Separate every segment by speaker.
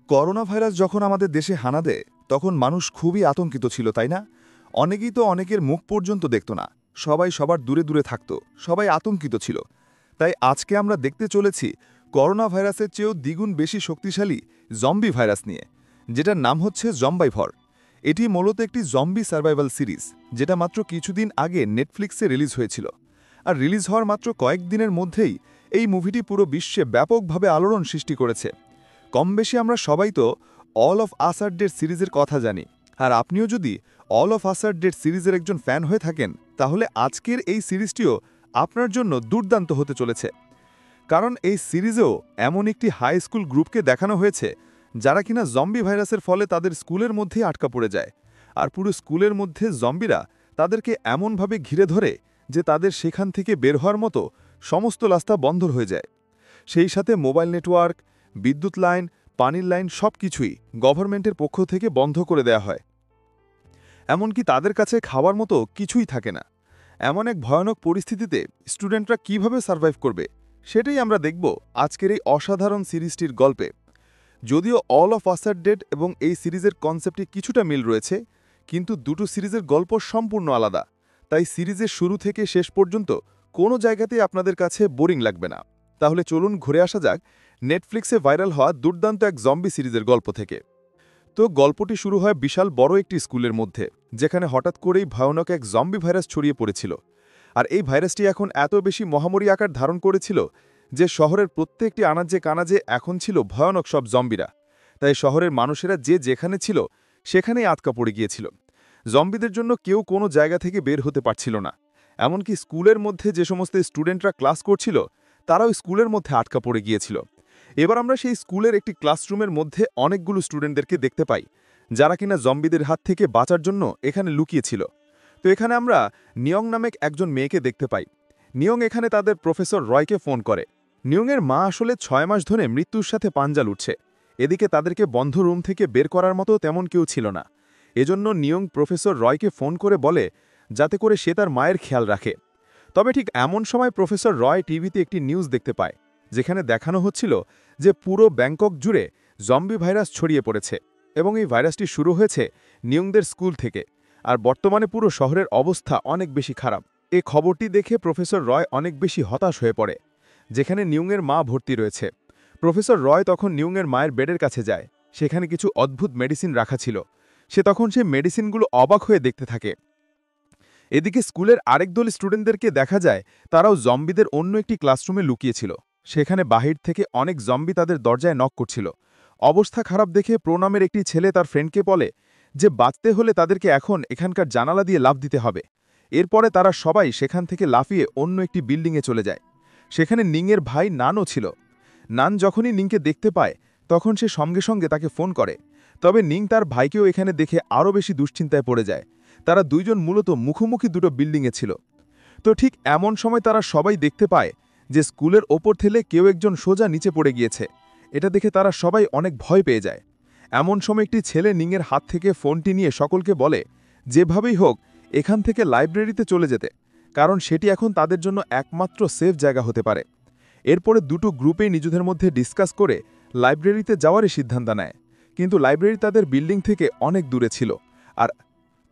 Speaker 1: Corona virus যখন আমাদের দেশে হানা দেয় তখন মানুষ খুবই আতঙ্কিত ছিল, তাই না? অনেকেই তো অনেকের মুখ পর্যন্ত দেখত না, সবাই সবার দূরে দূরে থাকত, সবাই আতঙ্কিত ছিল। তাই আজকে আমরা দেখতে চলেছি করোনা ভাইরাসের চেয়েও দ্বিগুণ বেশি শক্তিশালী জম্বি ভাইরাস নিয়ে, যেটার নাম হচ্ছে জম্বাইভর। এটি মূলত একটি জম্বি সার্ভাইভাল সিরিজ, যেটা মাত্র কিছুদিন আগে নেটফ্লিক্সে রিলিজ হয়েছিল। আর রিলিজ হওয়ার মাত্র কয়েকদিনের মধ্যেই এই মুভিটি পুরো বিশ্বে ব্যাপকভাবে আলোড়ন সৃষ্টি করেছে। কম বেশি আমরা সবাই তো all of us are dead সিরিজের কথা জানি। আর আপনিও যদি all of us are dead সিরিজের একজন ফ্যান হয়ে থাকেন, তাহলে আজকের এই সিরিজটিও আপনার জন্য দুর্দান্ত হতে চলেছে। কারণ এই সিরিজেও এমন একটি হাই স্কুল গ্রুপকে দেখানো হয়েছে যারা কিনা জম্বি ভাইরাসের ফলে তাদের স্কুলের মধ্যেই আটকা পড়ে যায়। আর পুরো স্কুলের মধ্যে জম্বিরা তাদেরকে এমনভাবে ঘিরে ধরে যে তাদের সেখান থেকে বের হওয়ার মতো সমস্ত রাস্তা বন্ধ হয়ে যায়। সেই সাথে মোবাইল নেটওয়ার্ক, বিদ্যুৎ লাইন, পানির লাইন সবকিছুই গভর্নমেন্টের পক্ষ থেকে বন্ধ করে দেয়া হয়। এমনকি তাদের কাছে খাওয়ার মতো কিছুই থাকে না। এমন এক ভয়ানক পরিস্থিতিতে স্টুডেন্টরা কিভাবে সার্ভাইভ করবে, সেটাই আমরা দেখব আজকের এই অসাধারণ সিরিজটির গল্পে। যদিও all of us are dead এবং এই সিরিজের কনসেপ্টে কিছুটা মিল রয়েছে, কিন্তু দুটো সিরিজের গল্প সম্পূর্ণ আলাদা। তাই সিরিজের শুরু থেকে শেষ পর্যন্ত কোনো জায়গাতেই আপনাদের কাছে বোরিং লাগবে না। তাহলে চলুন ঘুরে আসা যাক নেটফ্লিক্সে ভাইরাল হওয়া দুর্দান্ত এক জম্বি সিরিজের গল্প থেকে। তো গল্পটি শুরু হয় বিশাল বড় একটি স্কুলের মধ্যে, যেখানে হঠাৎ করেই ভয়ানক এক জম্বি ভাইরাস ছড়িয়ে পড়েছিল। আর এই ভাইরাসটি এখন এত বেশি মহামারী আকার ধারণ করেছিল যে শহরের প্রত্যেকটি আনাজে কানাজে এখন ছিল ভয়ানক সব জম্বিরা। তাই শহরের মানুষেরা যে যেখানে ছিল সেখানেই আটকা পড়ে গিয়েছিল। জম্বিদের জন্য কেউ কোনো জায়গা থেকে বের হতে পারছিল না। এমনকি স্কুলের মধ্যে যে সমস্ত স্টুডেন্টরা ক্লাস করছিল তারাও স্কুলের মধ্যে আটকা পড়ে গিয়েছিল। এবার আমরা সেই স্কুলের একটি ক্লাসরুমের মধ্যে অনেকগুলো স্টুডেন্টদেরকে দেখতে পাই, যারা কিনা জম্বিদের হাত থেকে বাঁচার জন্য এখানে লুকিয়েছিল। তো এখানে আমরা নিয়ং নামেক একজন মেয়েকে দেখতে পাই। নিয়ং এখানে তাদের প্রফেসর রয়কে ফোন করে। নিয়ংয়ের মা আসলে 6 মাস ধরে মৃত্যুর সাথে পাঞ্জা লুটছে। এদিকে তাদেরকে বন্ধ রুম থেকে বের করার মতো তেমন কেউ ছিল না। এজন্য নিয়ং প্রফেসর রয়কে ফোন করে বলে যাতে করে সে তার মায়ের খেয়াল রাখে। তবে ঠিক এমন সময় প্রফেসর রয় টিভিতে একটি নিউজ দেখতে পায়, যেখানে দেখানো হচ্ছিল যে পুরো ব্যাংকক জুড়ে জম্বি ভাইরাস ছড়িয়ে পড়েছে এবং এই ভাইরাসটি শুরু হয়েছে নিয়ংদের স্কুল থেকে। আর বর্তমানে পুরো শহরের অবস্থা অনেক বেশি খারাপ। এই খবরটি দেখে প্রফেসর রয় অনেক বেশি হতাশ হয়ে পড়ে, যেখানে নিয়ংয়ের মা ভর্তি রয়েছে। প্রফেসর রয় তখন নিয়ংয়ের মায়ের বেডের কাছে যায়। সেখানে কিছু অদ্ভুত মেডিসিন রাখা ছিল। সে তখন সেই মেডিসিনগুলো অবাক হয়ে দেখতে থাকে। এদিকে স্কুলের আরেক দল স্টুডেন্টদেরকে দেখা যায় তারাও জম্বিদের অন্য একটি ক্লাসরুমে লুকিয়েছিল। সেখানে বাহির থেকে অনেক জম্বি তাদের দরজায় নক করছিল। অবস্থা খারাপ দেখে প্রণামের একটি ছেলে তার ফ্রেন্ডকে বলে যে বাঁচতে হলে তাদেরকে এখন এখানকার জানালা দিয়ে লাফ দিতে হবে। এরপরে তারা সবাই সেখান থেকে লাফিয়ে অন্য একটি বিল্ডিংয়ে চলে যায়। সেখানে নিংয়ের ভাই নানও ছিল। নান যখনই নিংকে দেখতে পায় তখন সে সঙ্গে সঙ্গে তাকে ফোন করে। তবে নিং তার ভাইকেও এখানে দেখে আরও বেশি দুশ্চিন্তায় পড়ে যায়। তারা দুইজন মূলত মুখোমুখি দুটো বিল্ডিংয়ে ছিল। তো ঠিক এমন সময় তারা সবাই দেখতে পায় যে স্কুলের ওপর থেকে কেউ একজন সোজা নিচে পড়ে গিয়েছে। এটা দেখে তারা সবাই অনেক ভয় পেয়ে যায়। এমন সময় একটি ছেলে নিংয়ের হাত থেকে ফোনটি নিয়ে সকলকে বলে যেভাবেই হোক এখান থেকে লাইব্রেরিতে চলে যেতে, কারণ সেটি এখন তাদের জন্য একমাত্র সেফ জায়গা হতে পারে। এরপরে দুটো গ্রুপেই নিজেদের মধ্যে ডিসকাস করে লাইব্রেরিতে যাওয়ারই সিদ্ধান্ত নেয়। কিন্তু লাইব্রেরি তাদের বিল্ডিং থেকে অনেক দূরে ছিল,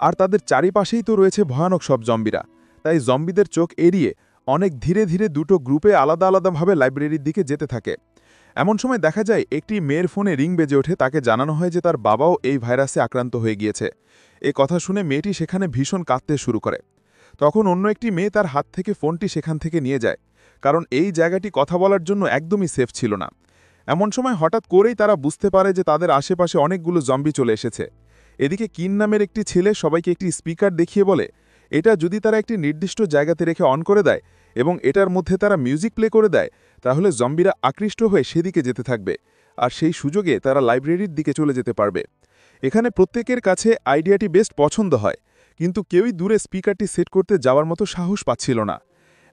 Speaker 1: আর তাদের চারিপাশেই তো রয়েছে ভয়ানক সব জম্বিরা। তাই জম্বিদের চোখ এড়িয়ে অনেক ধীরে ধীরে দুটো গ্রুপে আলাদা আলাদাভাবে লাইব্রেরির দিকে যেতে থাকে। এমন সময় দেখা যায় একটি মেয়ের ফোনে রিং বেজে ওঠে। তাকে জানানো হয় যে তার বাবাও এই ভাইরাসে আক্রান্ত হয়ে গিয়েছে। এ কথা শুনে মেয়েটি সেখানে ভীষণ কাঁদতে শুরু করে। তখন অন্য একটি মেয়ে তার হাত থেকে ফোনটি সেখান থেকে নিয়ে যায়, কারণ এই জায়গাটি কথা বলার জন্য একদমই সেফ ছিল না। এমন সময় হঠাৎ করেই তারা বুঝতে পারে যে তাদের আশেপাশে অনেকগুলো জম্বি চলে এসেছে। এদিকে কিন নামের একটি ছেলে সবাইকে একটি স্পিকার দেখিয়ে বলে এটা যদি তারা একটি নির্দিষ্ট জায়গাতে রেখে অন করে দেয় এবং এটার মধ্যে তারা মিউজিক প্লে করে দেয়, তাহলে জম্বিরা আকৃষ্ট হয়ে সেদিকে যেতে থাকবে, আর সেই সুযোগে তারা লাইব্রেরির দিকে চলে যেতে পারবে। এখানে প্রত্যেকের কাছে আইডিয়াটি বেশ পছন্দ হয়, কিন্তু কেউই দূরে স্পিকারটি সেট করতে যাওয়ার মতো সাহস পাচ্ছিল না।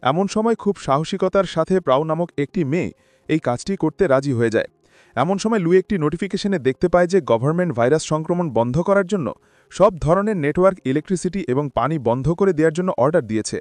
Speaker 1: এমন সময় খুব সাহসিকতার সাথে প্রাউ নামক একটি মেয়ে এই কাজটি করতে রাজি হয়ে যায়। এমন সময় লুই একটি নোটিফিকেশনে দেখতে পায় যে গভর্নমেন্ট ভাইরাস সংক্রমণ বন্ধ করার জন্য সব ধরনের নেটওয়ার্ক, ইলেকট্রিসিটি এবং পানি বন্ধ করে দেওয়ার জন্য অর্ডার দিয়েছে।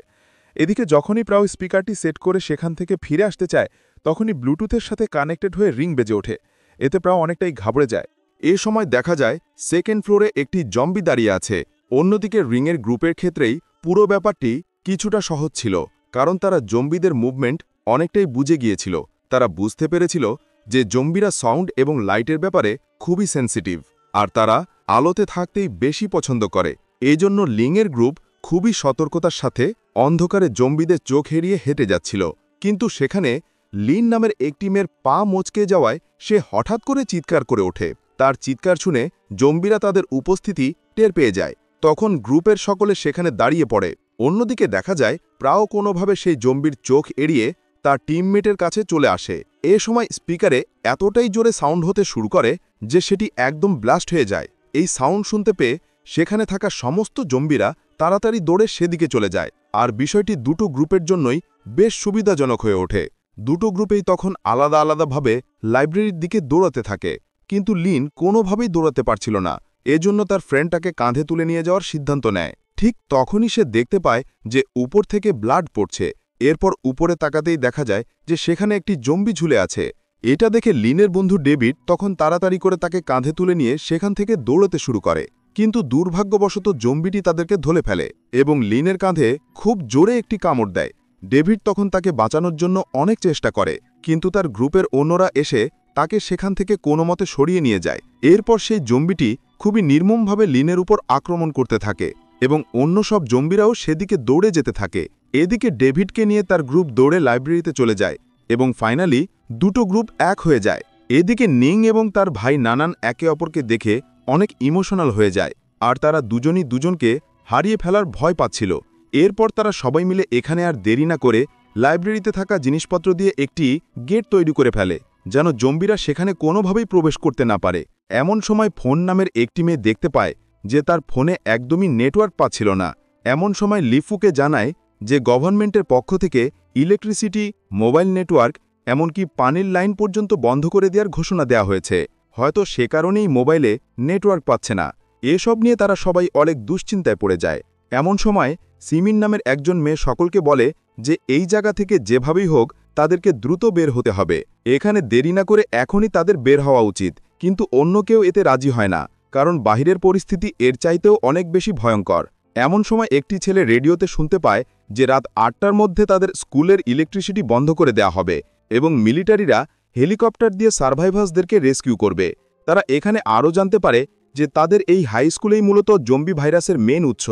Speaker 1: এদিকে যখনই প্রাউ স্পিকারটি সেট করে সেখান থেকে ফিরে আসতে চায়, তখনই ব্লুটুথের সাথে কানেক্টেড হয়ে রিং বেজে ওঠে।
Speaker 2: এতে প্রায় অনেকটাই ঘাবড়ে যায়। এ সময় দেখা যায় সেকেন্ড ফ্লোরে একটি জম্বি দাঁড়িয়ে আছে। অন্যদিকে রিংয়ের গ্রুপের ক্ষেত্রেই পুরো ব্যাপারটি কিছুটা সহজ ছিল, কারণ তারা জম্বিদের মুভমেন্ট অনেকটাই বুঝে গিয়েছিল। তারা বুঝতে পেরেছিল যে জম্বিরা সাউন্ড এবং লাইটের ব্যাপারে খুবই সেন্সিটিভ, আর তারা আলোতে থাকতেই বেশি পছন্দ করে। এজন্য লিংয়ের গ্রুপ খুবই সতর্কতার সাথে অন্ধকারে জম্বিদের চোখ এড়িয়ে হেঁটে যাচ্ছিল। কিন্তু সেখানে লিন নামের একটি মেয়ের পা মচকে যাওয়ায় সে হঠাৎ করে চিৎকার করে ওঠে। তার চিৎকার শুনে জম্বিরা তাদের উপস্থিতি টের পেয়ে যায়। তখন গ্রুপের সকলে সেখানে দাঁড়িয়ে পড়ে। অন্যদিকে দেখা যায় প্রায় কোনোভাবে সেই জম্বির চোখ এড়িয়ে তার টিমমেটের কাছে চলে আসে। এ সময় স্পিকারে এতটাই জোরে সাউন্ড হতে শুরু করে যে সেটি একদম ব্লাস্ট হয়ে যায়। এই সাউন্ড শুনতে পেয়ে সেখানে থাকা সমস্ত জম্বিরা তাড়াতাড়ি দৌড়ে সেদিকে চলে যায়। আর বিষয়টি দুটো গ্রুপের জন্যই বেশ সুবিধাজনক হয়ে ওঠে। দুটো গ্রুপেই তখন আলাদা আলাদাভাবে লাইব্রেরির দিকে দৌড়াতে থাকে, কিন্তু লিন কোনোভাবেই দৌড়াতে পারছিল না। এজন্য তার ফ্রেন্ডটাকে কাঁধে তুলে নিয়ে যাওয়ার সিদ্ধান্ত নেয়। ঠিক তখনই সে দেখতে পায় যে উপর থেকে ব্লাড পড়ছে। এরপর উপরে তাকাতেই দেখা যায় যে সেখানে একটি জম্বি ঝুলে আছে। এটা দেখে লিনের বন্ধু ডেভিড তখন তাড়াতাড়ি করে তাকে কাঁধে তুলে নিয়ে সেখান থেকে দৌড়াতে শুরু করে, কিন্তু দুর্ভাগ্যবশত জম্বিটি তাদেরকে ধরে ফেলে এবং লিনের কাঁধে খুব জোরে একটি কামড় দেয়। ডেভিড তখন তাকে বাঁচানোর জন্য অনেক চেষ্টা করে, কিন্তু তার গ্রুপের অন্যরা এসে তাকে সেখান থেকে কোনোমতে সরিয়ে নিয়ে যায়। এরপর সেই জম্বিটি খুবই নির্মমভাবে লিনের উপর আক্রমণ করতে থাকে এবং অন্য সব জম্বিরাও সেদিকে দৌড়ে যেতে থাকে। এদিকে ডেভিডকে নিয়ে তার গ্রুপ দৌড়ে লাইব্রেরিতে চলে যায় এবং ফাইনালি দুটো গ্রুপ এক হয়ে যায়। এদিকে নিং এবং তার ভাই নানান একে অপরকে দেখে অনেক ইমোশনাল হয়ে যায়, আর তারা দুজনই দুজনকে হারিয়ে ফেলার ভয় পাচ্ছিল। এরপর তারা সবাই মিলে এখানে আর দেরি না করে লাইব্রেরিতে থাকা জিনিসপত্র দিয়ে একটি গেট তৈরি করে ফেলে, যেন জম্বিরা সেখানে কোনোভাবেই প্রবেশ করতে না পারে। এমন সময় ফোন নামের একটি মেয়ে দেখতে পায় যে তার ফোনে একদমই নেটওয়ার্ক পাচ্ছিল না। এমন সময় লিফুকে জানায় যে গভর্নমেন্টের পক্ষ থেকে ইলেকট্রিসিটি, মোবাইল নেটওয়ার্ক, এমনকি পানির লাইন পর্যন্ত বন্ধ করে দেওয়ার ঘোষণা দেওয়া হয়েছে। হয়তো সে কারণেই মোবাইলে নেটওয়ার্ক পাচ্ছে না। এসব নিয়ে তারা সবাই অনেক দুশ্চিন্তায় পড়ে যায়। এমন সময় সিমিন নামের একজন মেয়ে সকলকে বলে যে এই জায়গা থেকে যেভাবেই হোক তাদেরকে দ্রুত বের হতে হবে। এখানে দেরি না করে এখনই তাদের বের হওয়া উচিত। কিন্তু অন্য কেউ এতে রাজি হয় না, কারণ বাহিরের পরিস্থিতি এর চাইতেও অনেক বেশি ভয়ঙ্কর। এমন সময় একটি ছেলে রেডিওতে শুনতে পায় যে রাত ৮টার মধ্যে তাদের স্কুলের ইলেকট্রিসিটি বন্ধ করে দেওয়া হবে এবং মিলিটারিরা হেলিকপ্টার দিয়ে সার্ভাইভার্সদেরকে রেস্কিউ করবে। তারা এখানে আরও জানতে পারে যে তাদের এই হাই স্কুলেই মূলত জম্বি ভাইরাসের মেন উৎস।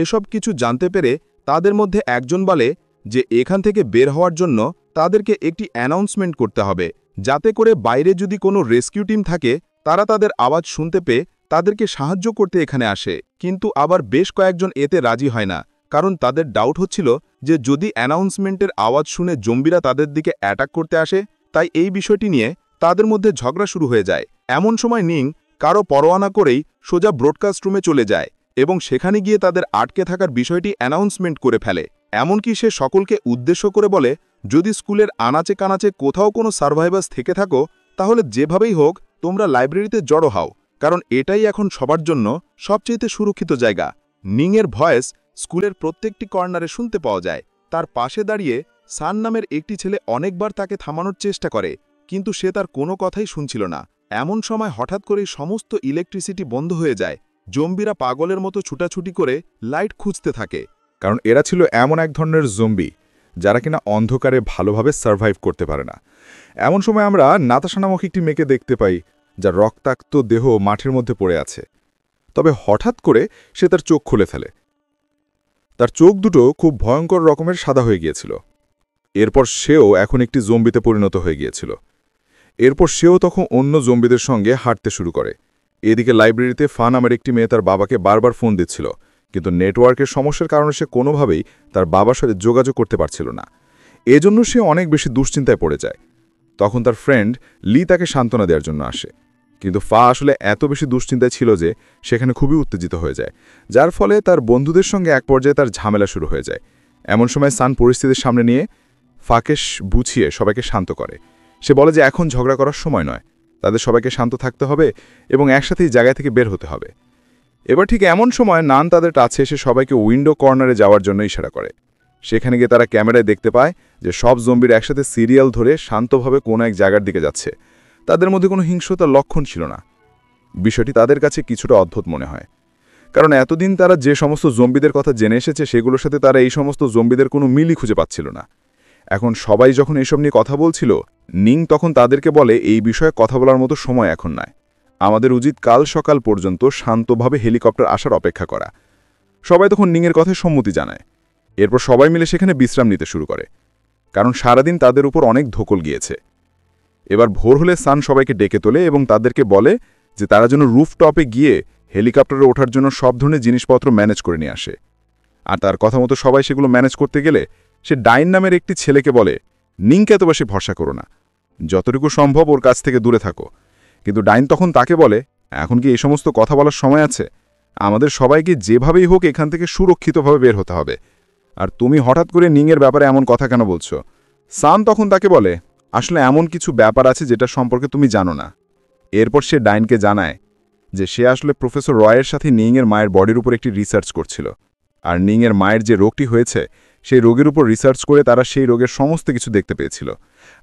Speaker 2: এসব কিছু জানতে পেরে তাদের মধ্যে একজন বলে যে এখান থেকে বের হওয়ার জন্য তাদেরকে একটি অ্যানাউন্সমেন্ট করতে হবে, যাতে করে বাইরে যদি কোনো রেস্কিউ টিম থাকে তারা তাদের আওয়াজ শুনতে পেয়ে তাদেরকে সাহায্য করতে এখানে আসে। কিন্তু আবার বেশ কয়েকজন এতে রাজি হয় না, কারণ তাদের ডাউট হচ্ছিল যে যদি অ্যানাউন্সমেন্টের আওয়াজ শুনে জম্বিরা তাদের দিকে অ্যাটাক করতে আসে। তাই এই বিষয়টি নিয়ে তাদের মধ্যে ঝগড়া শুরু হয়ে যায়। এমন সময় নিং কারো পরোয়া না করেই সোজা ব্রডকাস্ট রুমে চলে যায় এবং সেখানে গিয়ে তাদের আটকে থাকার বিষয়টি অ্যানাউন্সমেন্ট করে ফেলে। এমনকি সে সকলকে উদ্দেশ্য করে বলে, যদি স্কুলের আনাচে কানাচে কোথাও কোনো সার্ভাইভার্স থেকে থাকো তাহলে যেভাবেই হোক তোমরা লাইব্রেরিতে জড়ো হও, কারণ এটাই এখন সবার জন্য সবচেয়ে সুরক্ষিত জায়গা। নিংয়ের ভয়েস স্কুলের প্রত্যেকটি কর্নারে শুনতে পাওয়া যায়। তার পাশে দাঁড়িয়ে সান নামের একটি ছেলে অনেকবার তাকে থামানোর চেষ্টা করে, কিন্তু সে তার কোনো কথাই শুনছিল না। এমন সময় হঠাৎ করেই সমস্ত ইলেকট্রিসিটি বন্ধ হয়ে যায়। জম্বিরা পাগলের মতো ছুটাছুটি করে লাইট খুঁজতে থাকে,
Speaker 3: কারণ এরা ছিল এমন এক ধরনের জম্বি যারা কিনা অন্ধকারে ভালোভাবে সার্ভাইভ করতে পারে না। এমন সময় আমরা নাতাশা নামক একটি মেয়েকে দেখতে পাই, যার রক্তাক্ত দেহ মাঠের মধ্যে পড়ে আছে। তবে হঠাৎ করে সে তার চোখ খুলে ফেলে। তার চোখ দুটো খুব ভয়ঙ্কর রকমের সাদা হয়ে গিয়েছিল। এরপর সেও এখন একটি জম্বিতে পরিণত হয়ে গিয়েছিল। এরপর সেও তখন অন্য জম্বিদের সঙ্গে হাঁটতে শুরু করে। এদিকে লাইব্রেরিতে ফা নামের একটি মেয়ে তার বাবাকে বারবার ফোন দিচ্ছিল, কিন্তু নেটওয়ার্কের সমস্যার কারণে সে কোনোভাবেই তার বাবার সাথে যোগাযোগ করতে পারছিল না। এজন্য সে অনেক বেশি দুশ্চিন্তায় পড়ে যায়। তখন তার ফ্রেন্ড লি তাকে সান্ত্বনা দেওয়ার জন্য আসে, কিন্তু ফা আসলে এত বেশি দুশ্চিন্তায় ছিল যে সেখানে খুবই উত্তেজিত হয়ে যায়, যার ফলে তার বন্ধুদের সঙ্গে এক পর্যায়ে তার ঝামেলা শুরু হয়ে যায়। এমন সময় সান পরিস্থিতির সামনে নিয়ে ফাকে বুঝিয়ে সবাইকে শান্ত করে। সে বলে যে এখন ঝগড়া করার সময় নয়, তাদের সবাইকে শান্ত থাকতে হবে এবং একসাথেই জায়গা থেকে বের হতে হবে। এবার ঠিক এমন সময় নান তাদের কাছে এসে সবাইকে উইন্ডো কর্নারে যাওয়ার জন্য ইশারা করে। সেখানে গিয়ে তারা ক্যামেরায় দেখতে পায় যে সব জম্বির একসাথে সিরিয়াল ধরে শান্তভাবে কোনো এক জায়গার দিকে যাচ্ছে। তাদের মধ্যে কোনো হিংস্রতার লক্ষণ ছিল না। বিষয়টি তাদের কাছে কিছুটা অদ্ভুত মনে হয়, কারণ এতদিন তারা যে সমস্ত জম্বিদের কথা জেনে এসেছে সেগুলোর সাথে তারা এই সমস্ত জম্বিদের কোনো মিলই খুঁজে পাচ্ছিল না। এখন সবাই যখন এসব নিয়ে কথা বলছিল, নিং তখন তাদেরকে বলে এই বিষয়ে কথা বলার মতো সময় এখন নয়। আমাদের উচিত কাল সকাল পর্যন্ত শান্তভাবে হেলিকপ্টার আসার অপেক্ষা করা। সবাই তখন নিংয়ের কথায় সম্মতি জানায়। এরপর সবাই মিলে সেখানে বিশ্রাম নিতে শুরু করে, কারণ সারাদিন তাদের উপর অনেক ধকল গিয়েছে। এবার ভোর হলে সান সবাইকে ডেকে তোলে এবং তাদেরকে বলে যে তারা যেন রুফটপে গিয়ে হেলিকপ্টারে ওঠার জন্য সব ধরনের জিনিসপত্র ম্যানেজ করে নিয়ে আসে। আর তার কথা মতো সবাই সেগুলো ম্যানেজ করতে গেলে সে ডাইন নামের একটি ছেলেকে বলে, নিংকে এত বেশি ভরসা করো না, যতটুকু সম্ভব ওর কাছ থেকে দূরে থাকো। কিন্তু ডাইন তখন তাকে বলে, এখন কি এই সমস্ত কথা বলার সময় আছে? আমাদের সবাইকে যেভাবেই হোক এখান থেকে সুরক্ষিতভাবে বের হতে হবে। আর তুমি হঠাৎ করে নিংয়ের ব্যাপারে এমন কথা কেন বলছো? সান তখন তাকে বলে, আসলে এমন কিছু ব্যাপার আছে যেটা সম্পর্কে তুমি জানো না। এরপর সে ডাইনকে জানায় যে সে আসলে প্রফেসর রয়ের সাথে নিংয়ের মায়ের বডির উপর একটি রিসার্চ করছিল। আর নিংয়ের মায়ের যে রোগটি হয়েছে সেই রোগের উপর রিসার্চ করে তারা সেই রোগের সমস্ত কিছু দেখতে পেয়েছিল।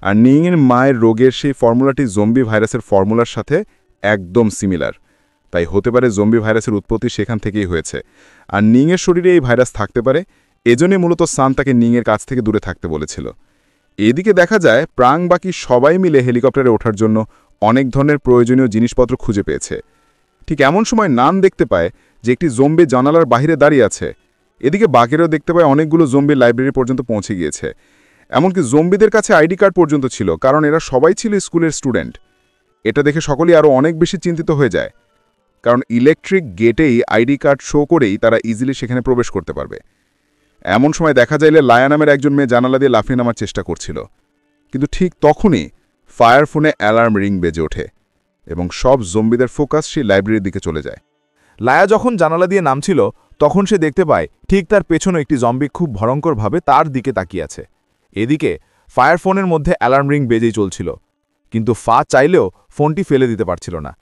Speaker 3: আর নিংয়ের মায়ের রোগের সেই ফর্মুলাটি জম্বি ভাইরাসের ফর্মুলার সাথে একদম সিমিলার। তাই হতে পারে জম্বি ভাইরাসের উৎপত্তি সেখান থেকেই হয়েছে। আর নিংয়ের শরীরে এই ভাইরাস থাকতে পারে, এজন্যই মূলত সান তাকে নিংয়ের কাছ থেকে দূরে থাকতে বলেছিল। এদিকে দেখা যায় প্রাং বাকি সবাই মিলে হেলিকপ্টারে ওঠার জন্য অনেক ধরনের প্রয়োজনীয় জিনিসপত্র খুঁজে পেয়েছে। ঠিক এমন সময় নান দেখতে পায় যে একটি জম্বি জানালার বাহিরে দাঁড়িয়ে আছে। এদিকে বাঘেরও দেখতে পায় অনেকগুলো জম্বি লাইব্রেরি পর্যন্ত পৌঁছে গিয়েছে। এমনকি জম্বিদের কাছে আইডি কার্ড পর্যন্ত ছিল, কারণ এরা সবাই ছিল স্কুলের স্টুডেন্ট। এটা দেখে সকলেই আরও অনেক বেশি চিন্তিত হয়ে যায়, কারণ ইলেকট্রিক গেটেই আইডি কার্ড শো করেই তারা ইজিলি সেখানে প্রবেশ করতে পারবে। এমন সময় দেখা যাইলে লায়া নামের একজন মেয়ে জানালা দিয়ে লাফিয়ে নামার চেষ্টা করছিল, কিন্তু ঠিক তখনই ফায়ার ফোনে অ্যালার্ম রিং বেজে ওঠে এবং সব জম্বিদের ফোকাস সেই লাইব্রেরির দিকে চলে যায়।
Speaker 1: লায়া যখন জানালা দিয়ে নামছিল তখন সে দেখতে পায় ঠিক তার পেছনে একটি জম্বি খুব ভয়ঙ্করভাবে তার দিকে তাকিয়ে আছে। এদিকে ফায়ার ফোনের মধ্যে অ্যালার্ম রিং বেজেই চলছিল, কিন্তু ফা চাইলেও ফোনটি ফেলে দিতে পারছিল না,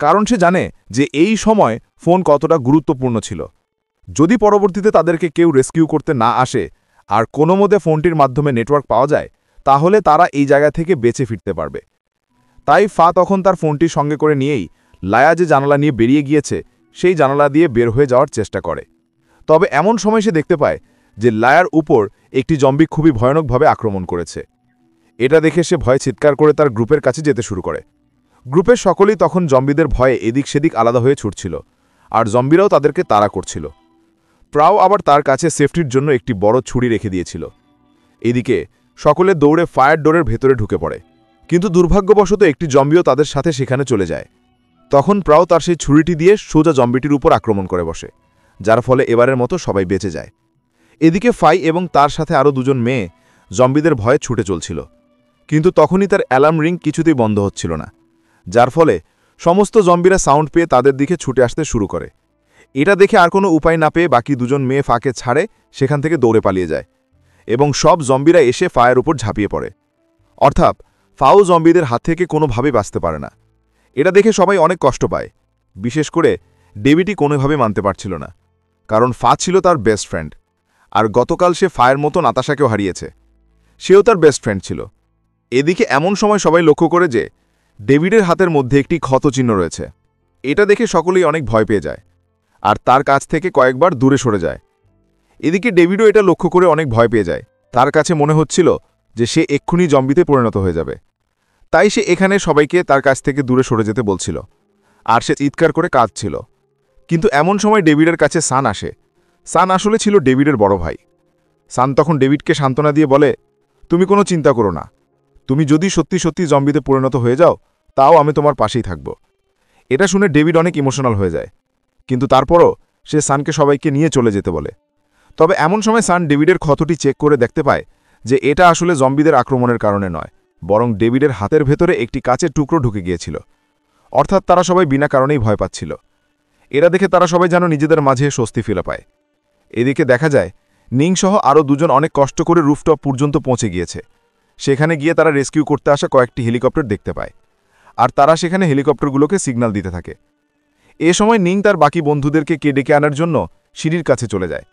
Speaker 1: কারণ সে জানে যে এই সময় ফোন কতটা গুরুত্বপূর্ণ ছিল। যদি পরবর্তীতে তাদেরকে কেউ রেস্কিউ করতে না আসে আর কোনো মতে ফোনটির মাধ্যমে নেটওয়ার্ক পাওয়া যায়, তাহলে তারা এই জায়গা থেকে বেঁচে ফিরতে পারবে। তাই ফা তখন তার ফোনটি সঙ্গে করে নিয়েই লায়া যে জানালা নিয়ে বেরিয়ে গিয়েছে সেই জানালা দিয়ে বের হয়ে যাওয়ার চেষ্টা করে। তবে এমন সময় সে দেখতে পায় যে লায়ার উপর একটি জম্বি খুবই ভয়ানকভাবে আক্রমণ করেছে। এটা দেখে সে ভয়ে চিৎকার করে তার গ্রুপের কাছে যেতে শুরু করে। গ্রুপের সকলেই তখন জম্বিদের ভয়ে এদিক সেদিক আলাদা হয়ে ছুটছিল, আর জম্বিরাও তাদেরকে তাড়া করছিল। প্রাও আবার তার কাছে সেফটির জন্য একটি বড় ছুরি রেখে দিয়েছিল। এদিকে সকলে দৌড়ে ফায়ার ডোরের ভেতরে ঢুকে পড়ে, কিন্তু দুর্ভাগ্যবশত একটি জম্বিও তাদের সাথে সেখানে চলে যায়। তখন প্রাও তার সেই ছুরিটি দিয়ে সোজা জম্বিটির উপর আক্রমণ করে বসে, যার ফলে এবারের মতো সবাই বেঁচে যায়। এদিকে ফাই এবং তার সাথে আরও দুজন মেয়ে জম্বিদের ভয়ে ছুটে চলছিল, কিন্তু তখনই তার অ্যালার্ম রিং কিছুতেই বন্ধ হচ্ছিল না, যার ফলে সমস্ত জম্বিরা সাউন্ড পেয়ে তাদের দিকে ছুটে আসতে শুরু করে। এটা দেখে আর কোনো উপায় না পেয়ে বাকি দুজন মেয়ে ফাকে ছাড়ে সেখান থেকে দৌড়ে পালিয়ে যায় এবং সব জম্বিরা এসে ফায়ের উপর ঝাঁপিয়ে পড়ে। অর্থাৎ ফাও জম্বিদের হাত থেকে কোনোভাবেই বাঁচতে পারে না। এটা দেখে সবাই অনেক কষ্ট পায়, বিশেষ করে ডেভিডি কোনোভাবে মানতে পারছিল না, কারণ ফা ছিল তার বেস্ট ফ্রেন্ড, আর গতকাল সে ফায়ের মতো নাতাশাকেও হারিয়েছে, সেও তার বেস্ট ফ্রেন্ড ছিল। এদিকে এমন সময় সবাই লক্ষ্য করে যে ডেভিডের হাতের মধ্যে একটি ক্ষতচিহ্ন রয়েছে। এটা দেখে সকলেই অনেক ভয় পেয়ে যায় আর তার কাছ থেকে কয়েকবার দূরে সরে যায়। এদিকে ডেভিডও এটা লক্ষ্য করে অনেক ভয় পেয়ে যায়। তার কাছে মনে হচ্ছিল যে সে এক্ষুনি জম্বিতে পরিণত হয়ে যাবে, তাই সে এখানে সবাইকে তার কাছ থেকে দূরে সরে যেতে বলছিল আর সে চিৎকার করে কাঁদছিল। কিন্তু এমন সময় ডেভিডের কাছে সান আসে। সান আসলে ছিল ডেভিডের বড় ভাই। সান তখন ডেভিডকে সান্ত্বনা দিয়ে বলে, তুমি কোনো চিন্তা করো না, তুমি যদি সত্যি সত্যি জম্বিতে পরিণত হয়ে যাও তাও আমি তোমার পাশেই থাকব। এটা শুনে ডেভিড অনেক ইমোশনাল হয়ে যায়, কিন্তু তারপরও সে সানকে সবাইকে নিয়ে চলে যেতে বলে। তবে এমন সময় সান ডেভিডের ক্ষতটি চেক করে দেখতে পায় যে এটা আসলে জম্বিদের আক্রমণের কারণে নয়, বরং ডেভিডের হাতের ভেতরে একটি কাচের টুকরো ঢুকে গিয়েছিল। অর্থাৎ তারা সবাই বিনা কারণেই ভয় পাচ্ছিল। এরা দেখে তারা সবাই যেন নিজেদের মাঝে স্বস্তি ফিরে পায়। এদিকে দেখা যায় নিংসহ আরও দুজন অনেক কষ্ট করে রুফটপ পর্যন্ত পৌঁছে গিয়েছে। সেখানে গিয়ে তারা রেস্কিউ করতে আসা কয়েকটি হেলিকপ্টার দেখতে পায়, আর তারা সেখানে হেলিকপ্টারগুলোকে সিগন্যাল দিতে থাকে। এ সময় নিং তার বাকি বন্ধুদেরকে ডেকে আনার জন্য সিঁড়ির কাছে চলে যায়,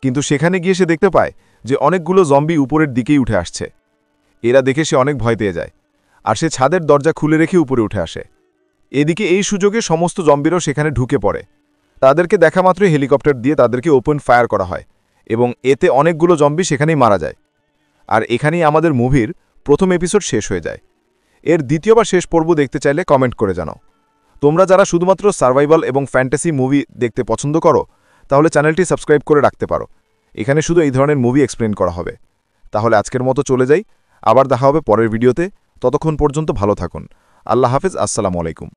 Speaker 1: কিন্তু সেখানে গিয়ে সে দেখতে পায় যে অনেকগুলো জম্বি উপরের দিকেই উঠে আসছে। এরা দেখে সে অনেক ভয় পেয়ে যায়
Speaker 2: আর সে ছাদের দরজা খুলে রেখে উপরে উঠে আসে। এদিকে এই সুযোগে সমস্ত জম্বিরও সেখানে ঢুকে পড়ে। তাদেরকে দেখা মাত্রই হেলিকপ্টার দিয়ে তাদেরকে ওপেন ফায়ার করা হয় এবং এতে অনেকগুলো জম্বি সেখানেই মারা যায়। আর এখানেই আমাদের মুভির প্রথম এপিসোড শেষ হয়ে যায়। এর দ্বিতীয় বা শেষ পর্ব দেখতে চাইলে কমেন্ট করে জানাও। তোমরা যারা শুধুমাত্র সার্ভাইভাল এবং ফ্যান্টাসি মুভি দেখতে পছন্দ করো তাহলে চ্যানেলটি সাবস্ক্রাইব করে রাখতে পারো। এখানে শুধু এই ধরনের মুভি এক্সপ্লেন করা হবে। তাহলে আজকের মতো চলে যাই, আবার দেখা হবে পরের ভিডিওতে। ততক্ষণ পর্যন্ত ভালো থাকুন। আল্লাহ হাফেজ, আসসালামু আলাইকুম।